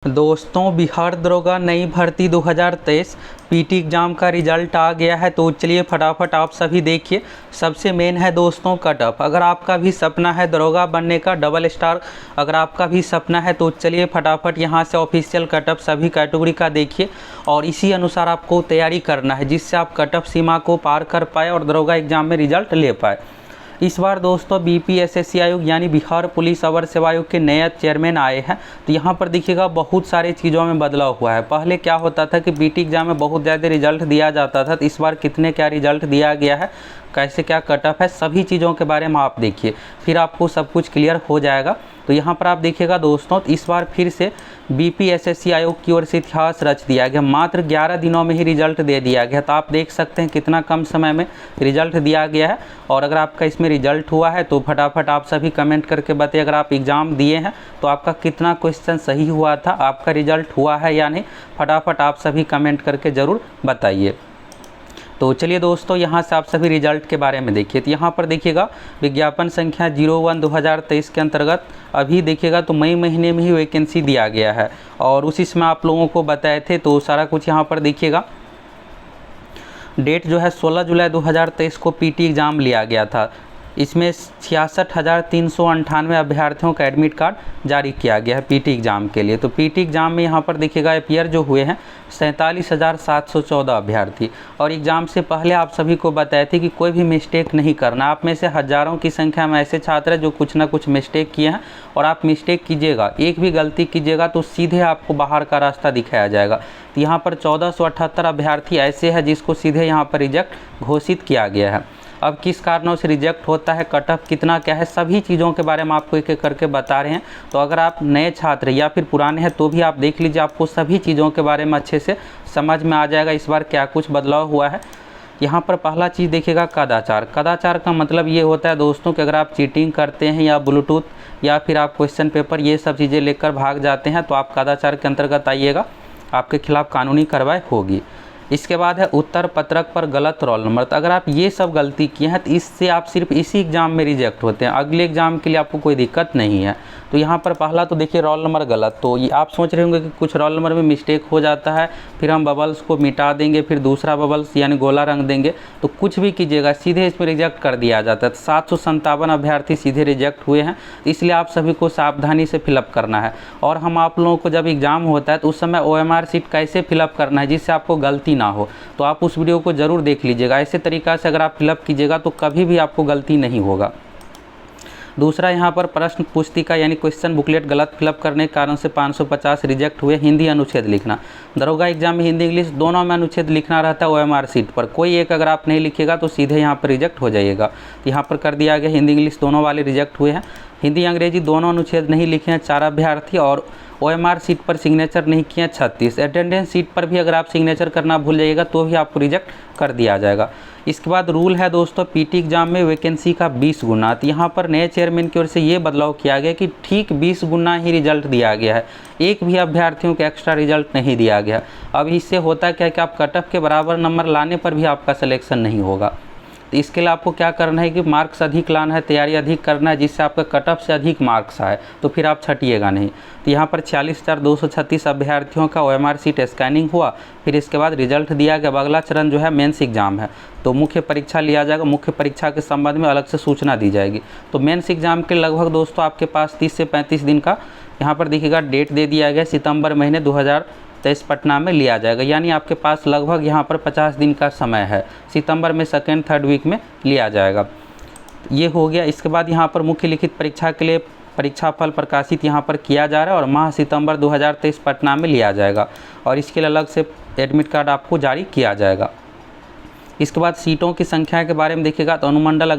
दोस्तों, बिहार दरोगा नई भर्ती 2023 पीटी एग्ज़ाम का रिजल्ट आ गया है। तो चलिए फटाफट आप सभी देखिए। सबसे मेन है दोस्तों कट ऑफ। अगर आपका भी सपना है दरोगा बनने का, डबल स्टार अगर आपका भी सपना है तो चलिए फटाफट यहाँ से ऑफिशियल कट ऑफ सभी कैटेगरी का देखिए और इसी अनुसार आपको तैयारी करना है, जिससे आप कट ऑफ सीमा को पार कर पाए और दरोगा एग्ज़ाम में रिजल्ट ले पाए। इस बार दोस्तों बीपीएसएससी आयोग यानी बिहार पुलिस अवर सेवा आयोग के नए चेयरमैन आए हैं। तो यहाँ पर देखिएगा बहुत सारी चीज़ों में बदलाव हुआ है। पहले क्या होता था कि पीटी एग्ज़ाम में बहुत ज़्यादा रिजल्ट दिया जाता था, तो इस बार कितने क्या रिजल्ट दिया गया है, कैसे क्या कट ऑफ है, सभी चीज़ों के बारे में आप देखिए, फिर आपको सब कुछ क्लियर हो जाएगा। तो यहाँ पर आप देखिएगा दोस्तों, इस बार फिर से बीपीएसएससी आयोग की ओर से इतिहास रच दिया गया। मात्र 11 दिनों में ही रिजल्ट दे दिया गया। तो आप देख सकते हैं कितना कम समय में रिजल्ट दिया गया है। और अगर आपका इसमें रिजल्ट हुआ है तो फटाफट आप सभी कमेंट करके बताइए। अगर आप एग्ज़ाम दिए हैं तो आपका कितना क्वेश्चन सही हुआ था, आपका रिजल्ट हुआ है या नहीं, फटाफट आप सभी कमेंट करके ज़रूर बताइए। तो चलिए दोस्तों, यहाँ से आप सभी रिजल्ट के बारे में देखिए। तो यहाँ पर देखिएगा विज्ञापन संख्या 01/2023 के अंतर्गत अभी देखिएगा तो मई महीने में ही वैकेंसी दिया गया है और उसी समय आप लोगों को बताए थे। तो सारा कुछ यहाँ पर देखिएगा। डेट जो है 16 जुलाई 2023 को पीटी एग्ज़ाम लिया गया था। इसमें 66,398 अभ्यर्थियों का एडमिट कार्ड जारी किया गया है पीटी एग्ज़ाम के लिए। तो पीटी एग्ज़ाम में यहाँ पर देखिएगा अपीयर जो हुए हैं 47,714 अभ्यर्थी। और एग्ज़ाम से पहले आप सभी को बताए थे कि कोई भी मिस्टेक नहीं करना। आप में से हज़ारों की संख्या में ऐसे छात्र हैं जो कुछ ना कुछ मिस्टेक किए हैं और आप मिस्टेक कीजिएगा, एक भी गलती कीजिएगा तो सीधे आपको बाहर का रास्ता दिखाया जाएगा। तो यहाँ पर 1478 अभ्यर्थी ऐसे हैं जिसको सीधे यहाँ पर रिजेक्ट घोषित किया गया है। अब किस कारणों से रिजेक्ट होता है, कट ऑफ कितना क्या है, सभी चीज़ों के बारे में आपको एक एक करके बता रहे हैं। तो अगर आप नए छात्र या फिर पुराने हैं तो भी आप देख लीजिए, आपको सभी चीज़ों के बारे में अच्छे से समझ में आ जाएगा इस बार क्या कुछ बदलाव हुआ है। यहाँ पर पहला चीज़ देखिएगा कदाचार। कदाचार का मतलब ये होता है दोस्तों कि अगर आप चीटिंग करते हैं या ब्लूटूथ या फिर आप क्वेश्चन पेपर ये सब चीज़ें लेकर भाग जाते हैं तो आप कदाचार के अंतर्गत आइएगा, आपके खिलाफ़ कानूनी कार्रवाई होगी। इसके बाद है उत्तर पत्रक पर गलत रोल नंबर। तो अगर आप ये सब गलती किए हैं तो इससे आप सिर्फ इसी एग्ज़ाम में रिजेक्ट होते हैं, अगले एग्ज़ाम के लिए आपको कोई दिक्कत नहीं है। तो यहाँ पर पहला तो देखिए रोल नंबर गलत। तो ये आप सोच रहे होंगे कि कुछ रोल नंबर में मिस्टेक हो जाता है, फिर हम बबल्स को मिटा देंगे, फिर दूसरा बबल्स यानी गोला रंग देंगे। तो कुछ भी कीजिएगा सीधे इसमें रिजेक्ट कर दिया जाता है। 757 अभ्यर्थी सीधे रिजेक्ट हुए हैं, इसलिए आप सभी को सावधानी से फिलअप करना है। और हम आप लोगों को जब एग्ज़ाम होता है तो उस समय OMR सीट कैसे फिलअप करना है जिससे आपको गलती ना हो, तो आप उस वीडियो को ज़रूर देख लीजिएगा। ऐसे तरीक़ा से अगर आप फिलअप कीजिएगा तो कभी भी आपको गलती नहीं होगा। दूसरा यहाँ पर प्रश्न पुस्तिका यानी क्वेश्चन बुकलेट गलत फिलअप करने के कारण से 550 रिजेक्ट हुए। हिंदी अनुच्छेद लिखना, दरोगा एग्जाम में हिंदी इंग्लिश दोनों में अनुच्छेद लिखना रहता है OMR सीट पर। कोई एक अगर आप नहीं लिखिएगा तो सीधे यहाँ पर रिजेक्ट हो जाइएगा। तो यहाँ पर कर दिया गया हिंदी इंग्लिश दोनों वाले रिजेक्ट हुए हैं। हिंदी अंग्रेजी दोनों अनुच्छेद नहीं लिखे हैं 4 अभ्यर्थी और OMR सीट पर सिग्नेचर नहीं किए 36। अटेंडेंस सीट पर भी अगर आप सिग्नेचर करना भूल जाइएगा तो भी आपको रिजेक्ट कर दिया जाएगा। इसके बाद रूल है दोस्तों पीटी एग्ज़ाम में वैकेंसी का 20 गुना। तो यहाँ पर नए चेयरमैन की ओर से ये बदलाव किया गया कि ठीक 20 गुना ही रिजल्ट दिया गया है, एक भी अभ्यर्थियों को एक्स्ट्रा रिजल्ट नहीं दिया गया। अब इससे होता क्या है कि आप कट ऑफ के बराबर नंबर लाने पर भी आपका सिलेक्शन नहीं होगा। तो इसके लिए आपको क्या करना है कि मार्क्स अधिक लाना है, तैयारी अधिक करना है, जिससे आपका कट ऑफ से अधिक मार्क्स आए, तो फिर आप छटिएगा नहीं। तो यहाँ पर 46,236 अभ्यर्थियों का OMR सीट स्कैनिंग हुआ, फिर इसके बाद रिजल्ट दिया गया। अगला चरण जो है मेंस एग्ज़ाम है, तो मुख्य परीक्षा लिया जाएगा। मुख्य परीक्षा के संबंध में अलग से सूचना दी जाएगी। तो मेंस एग्ज़ाम के लगभग दोस्तों आपके पास 30 से 35 दिन का यहाँ पर देखिएगा डेट दे दिया गया। सितंबर महीने 2023 पटना में लिया जाएगा, यानी आपके पास लगभग यहाँ पर 50 दिन का समय है। सितंबर में 2nd-3rd वीक में लिया जाएगा। ये हो गया। इसके बाद यहाँ पर मुख्य लिखित परीक्षा के लिए परीक्षा फल प्रकाशित यहाँ पर किया जा रहा है और माह सितंबर 2023 पटना में लिया जाएगा और इसके लिए अलग से एडमिट कार्ड आपको जारी किया जाएगा। इसके बाद सीटों की संख्या के बारे में देखिएगा तो अनुमंडल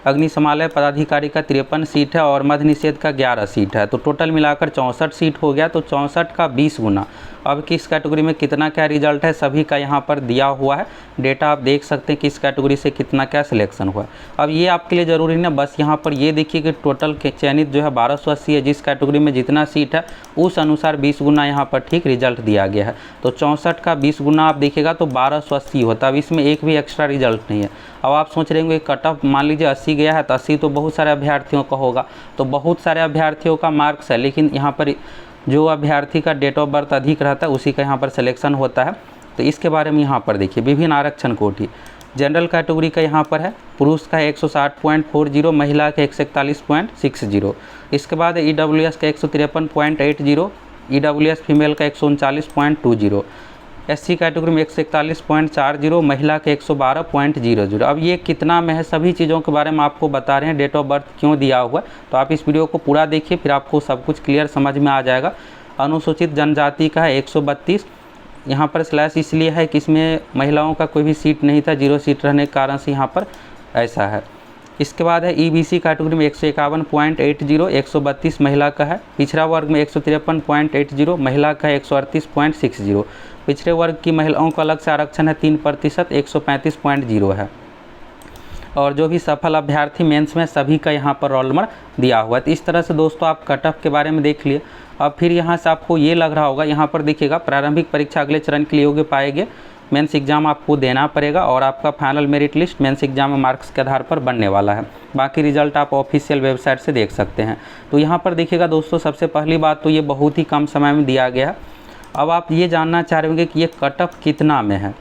अग्निशमन पदाधिकारी का 53 सीट है और मध्य निषेध का 11 सीट है। तो टोटल मिलाकर 64 सीट हो गया। तो 64 का 20 गुना। अब किस कैटेगरी में कितना क्या रिजल्ट है सभी का यहाँ पर दिया हुआ है डेटा, आप देख सकते हैं किस कैटेगरी से कितना क्या सिलेक्शन हुआ है। अब ये आपके लिए ज़रूरी ना, बस यहाँ पर ये देखिए कि टोटल के चयनित जो है 1280 है। जिस कैटेगरी में जितना सीट है उस अनुसार 20 गुना यहाँ पर ठीक रिजल्ट दिया गया है। तो 64 का 20 गुना आप देखिएगा तो 1280 होता है। अब इसमें एक भी एक्स्ट्रा रिजल्ट नहीं है। अब आप सोच रहे होंगे कट ऑफ मान लीजिए 80 गया है तो 80 तो बहुत सारे अभ्यर्थियों का होगा, तो बहुत सारे अभ्यर्थियों का मार्क्स है, लेकिन यहाँ पर जो अभ्यर्थी का डेट ऑफ बर्थ अधिक रहता है उसी का यहाँ पर सिलेक्शन होता है। तो इसके बारे में यहाँ पर देखिए, विभिन्न आरक्षण कोटि। जनरल कैटेगरी का यहाँ पर है, पुरुष का 160.40, महिला का 141.60। इसके बाद EWS का 153.80, EWS फीमेल का 139.20, SC कैटेगरी में 141.40, महिला के 112.00। अब ये कितना में है, सभी चीज़ों के बारे में आपको बता रहे हैं, डेट ऑफ बर्थ क्यों दिया हुआ है। तो आप इस वीडियो को पूरा देखिए, फिर आपको सब कुछ क्लियर समझ में आ जाएगा। अनुसूचित जनजाति का है 132, यहाँ पर स्लैश इसलिए है कि इसमें महिलाओं का कोई भी सीट नहीं था, 0 सीट रहने के कारण से यहाँ पर ऐसा है। इसके बाद है EBC कैटेगरी में 151.80, 132 महिला का है। पिछड़ा वर्ग में 153.80, महिला का है 138.60। पिछड़े वर्ग की महिलाओं का अलग से आरक्षण है 3%, 135.0 है। और जो भी सफल अभ्यर्थी मेंस में सभी का यहाँ पर रोल नंबर दिया हुआ है। तो इस तरह से दोस्तों आप कट ऑफ के बारे में देख लिए। अब फिर यहाँ से आपको ये लग रहा होगा, यहाँ पर देखिएगा प्रारंभिक परीक्षा अगले चरण के लिए योग्य पाएंगे, मेंस एग्जाम आपको देना पड़ेगा और आपका final merit list mains exam में मार्क्स के आधार पर बनने वाला है। बाकी रिजल्ट आप ऑफिशियल वेबसाइट से देख सकते हैं। तो यहाँ पर देखिएगा दोस्तों, सबसे पहली बात तो ये बहुत ही कम समय में दिया गया है। अब आप ये जानना चाह रहे होंगे कि ये कट ऑफ कितना में है।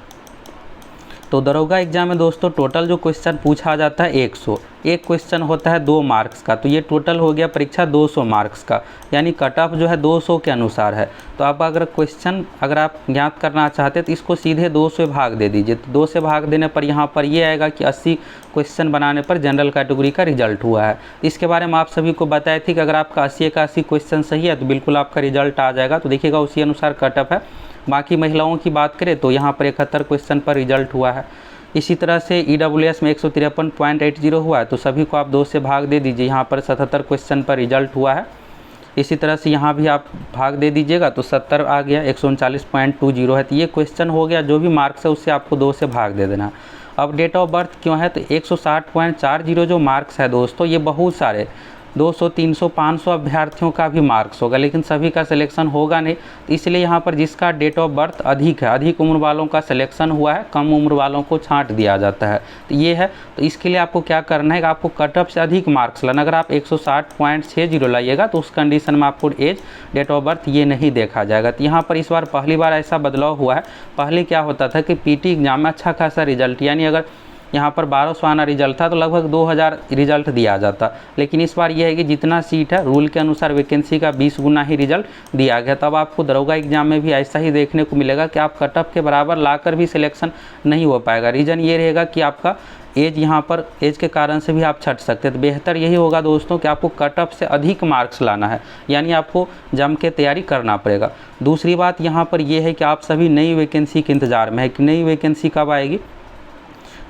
तो दरोगा एग्जाम में दोस्तों टोटल जो क्वेश्चन पूछा जाता है 100, एक क्वेश्चन होता है 2 मार्क्स का, तो ये टोटल हो गया परीक्षा 200 मार्क्स का, यानी कट ऑफ जो है 200 के अनुसार है। तो आप अगर क्वेश्चन अगर आप ज्ञात करना चाहते हैं तो इसको सीधे 2 से भाग दे दीजिए। तो 2 से भाग देने पर यहाँ पर ये आएगा कि 80 क्वेश्चन बनाने पर जनरल कैटेगरी का रिजल्ट हुआ है। इसके बारे में आप सभी को बताए थे कि अगर आपका 80 का 80 क्वेश्चन सही है तो बिल्कुल आपका रिजल्ट आ जाएगा। तो देखिएगा उसी अनुसार कट ऑफ है। बाकी महिलाओं की बात करें तो यहाँ पर 71 क्वेश्चन पर रिजल्ट हुआ है। इसी तरह से EWS में 153.80 हुआ है, तो सभी को आप 2 से भाग दे दीजिए। यहाँ पर 77 क्वेश्चन पर रिजल्ट हुआ है। इसी तरह से यहाँ भी आप भाग दे दीजिएगा तो 70 आ गया, 139.20 है। तो ये क्वेश्चन हो गया, जो भी मार्क्स है उससे आपको 2 से भाग दे देना। अब डेट ऑफ बर्थ क्यों है, तो 160.40 जो मार्क्स है दोस्तों, ये बहुत सारे 200, 300, 500 अभ्यर्थियों का भी मार्क्स होगा, लेकिन सभी का सिलेक्शन होगा नहीं। तो इसलिए यहाँ पर जिसका डेट ऑफ बर्थ अधिक है, अधिक उम्र वालों का सिलेक्शन हुआ है, कम उम्र वालों को छांट दिया जाता है। तो ये है। तो इसके लिए आपको क्या करना है कि आपको कट ऑफ से अधिक मार्क्स लाना। अगर आप 160.60 लाइएगा तो उस कंडीशन में आपको एज, डेट ऑफ बर्थ ये नहीं देखा जाएगा। तो यहाँ पर इस बार पहली बार ऐसा बदलाव हुआ है। पहले क्या होता था कि PT एग्जाम में अच्छा खासा रिजल्ट, यानी अगर यहाँ पर 1200 आना रिजल्ट था तो लगभग 2000 रिजल्ट दिया जाता, लेकिन इस बार यह है कि जितना सीट है रूल के अनुसार वैकेंसी का 20 गुना ही रिजल्ट दिया गया। तब आपको दरोगा एग्जाम में भी ऐसा ही देखने को मिलेगा कि आप कट ऑफ के बराबर लाकर भी सिलेक्शन नहीं हो पाएगा। रीज़न ये रहेगा कि आपका एज, यहाँ पर एज के कारण से भी आप छट सकते हैं। तो बेहतर यही होगा दोस्तों कि आपको कट ऑफ से अधिक मार्क्स लाना है, यानी आपको जम के तैयारी करना पड़ेगा। दूसरी बात यहाँ पर यह है कि आप सभी नई वैकेंसी के इंतज़ार में है कि नई वैकेंसी कब आएगी।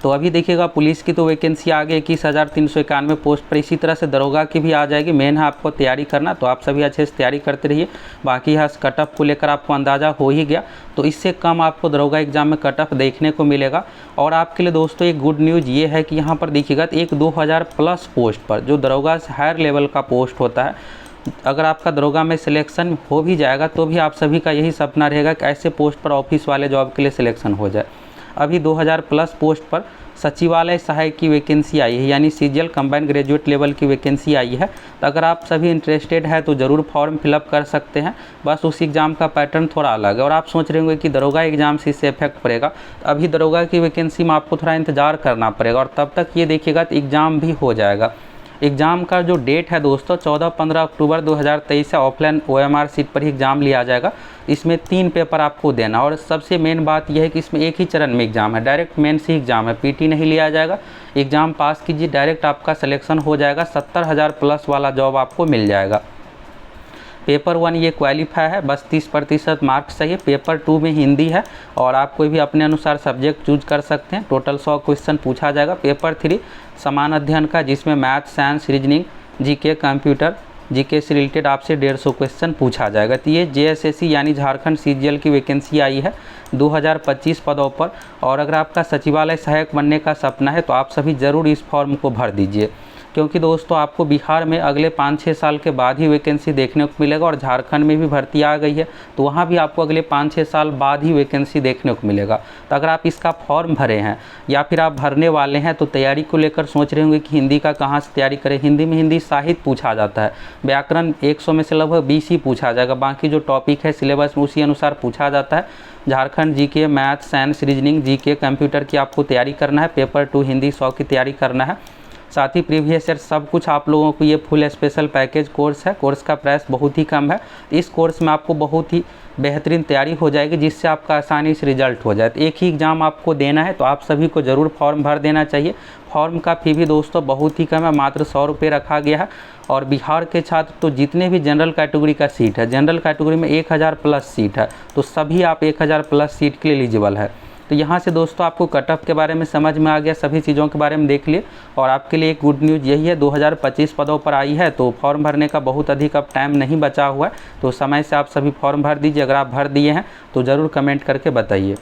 तो अभी देखिएगा पुलिस की तो वैकेंसी आ गई 21,391 पोस्ट पर, इसी तरह से दरोगा की भी आ जाएगी। मेन है आपको तैयारी करना, तो आप सभी अच्छे से तैयारी करते रहिए। बाकी यहाँ कट ऑफ को लेकर आपको अंदाज़ा हो ही गया, तो इससे कम आपको दरोगा एग्जाम में कट ऑफ देखने को मिलेगा। और आपके लिए दोस्तों एक गुड न्यूज़ ये है कि यहाँ पर देखिएगा एक 2000 प्लस पोस्ट पर, जो दरोगा से हायर लेवल का पोस्ट होता है, अगर आपका दरोगा में सिलेक्शन हो भी जाएगा तो भी आप सभी का यही सपना रहेगा कि ऐसे पोस्ट पर ऑफिस वाले जॉब के लिए सिलेक्शन हो जाए। अभी 2000 प्लस पोस्ट पर सचिवालय सहायक की वैकेंसी आई है, यानी CGL कंबाइंड ग्रेजुएट लेवल की वैकेंसी आई है। तो अगर आप सभी इंटरेस्टेड है तो ज़रूर फॉर्म फिलअप कर सकते हैं। बस उस एग्ज़ाम का पैटर्न थोड़ा अलग है। और आप सोच रहे होंगे कि दरोगा एग्ज़ाम से इससे इफेक्ट पड़ेगा, तो अभी दरोगा की वैकेंसी में आपको थोड़ा इंतज़ार करना पड़ेगा, और तब तक ये देखिएगा तो एग्ज़ाम भी हो जाएगा। एग्ज़ाम का जो डेट है दोस्तों 14-15 अक्टूबर 2023 से ऑफलाइन OMR सीट पर ही एग्ज़ाम लिया जाएगा। इसमें 3 पेपर आपको देना, और सबसे मेन बात यह है कि इसमें एक ही चरण में एग्ज़ाम है, डायरेक्ट मेन से एग्ज़ाम है, PT नहीं लिया जाएगा। एग्ज़ाम पास कीजिए, डायरेक्ट आपका सिलेक्शन हो जाएगा, 70,000 प्लस वाला जॉब आपको मिल जाएगा। पेपर 1 ये क्वालिफाई है, बस 30% मार्क्स चाहिए। पेपर 2 में हिंदी है, और आप कोई भी अपने अनुसार सब्जेक्ट चूज कर सकते हैं। टोटल 100 क्वेश्चन पूछा जाएगा। पेपर 3 समान अध्ययन का, जिसमें math, science, reasoning, GK, computer, GK से रिलेटेड आपसे 150 क्वेश्चन पूछा जाएगा। तो ये JSSC यानी झारखंड CGL की वैकेंसी आई है 2025 पदों पर। और अगर आपका सचिवालय सहायक बनने का सपना है तो आप सभी ज़रूर इस फॉर्म को भर दीजिए। क्योंकि दोस्तों आपको बिहार में अगले 5-6 साल के बाद ही वैकेंसी देखने को मिलेगा, और झारखंड में भी भर्ती आ गई है तो वहाँ भी आपको अगले 5-6 साल बाद ही वैकेंसी देखने को मिलेगा। तो अगर आप इसका फॉर्म भरे हैं या फिर आप भरने वाले हैं तो तैयारी को लेकर सोच रहे होंगे कि हिंदी का कहाँ से तैयारी करें। हिंदी में हिंदी साहित्य पूछा जाता है, व्याकरण 100 में से लगभग 20 ही पूछा जाएगा, बाकी जो टॉपिक है सिलेबस में उसी अनुसार पूछा जाता है। Jharkhand GK, math, science, reasoning, GK, computer की आपको तैयारी करना है, पेपर 2 हिंदी 100 की तैयारी करना है। साथ ही प्रीवियस ईयर सब कुछ आप लोगों को ये फुल स्पेशल पैकेज कोर्स है। कोर्स का प्राइस बहुत ही कम है। इस कोर्स में आपको बहुत ही बेहतरीन तैयारी हो जाएगी जिससे आपका आसानी से रिजल्ट हो जाए। तो एक ही एग्ज़ाम आपको देना है तो आप सभी को ज़रूर फॉर्म भर देना चाहिए। फॉर्म का फ़ी भी दोस्तों बहुत ही कम है, मात्र 100 रुपये रखा गया है। और बिहार के छात्र तो जितने भी जनरल कैटेगरी का सीट है, जनरल कैटेगरी में 1000 प्लस सीट है, तो सभी आप 1000 प्लस सीट के लिए एलिजिबल है। तो यहाँ से दोस्तों आपको कट ऑफ के बारे में समझ में आ गया, सभी चीज़ों के बारे में देख लिए। और आपके लिए एक गुड न्यूज़ यही है, 2025 पदों पर आई है तो फॉर्म भरने का बहुत अधिक अब टाइम नहीं बचा हुआ है, तो समय से आप सभी फॉर्म भर दीजिए। अगर आप भर दिए हैं तो ज़रूर कमेंट करके बताइए।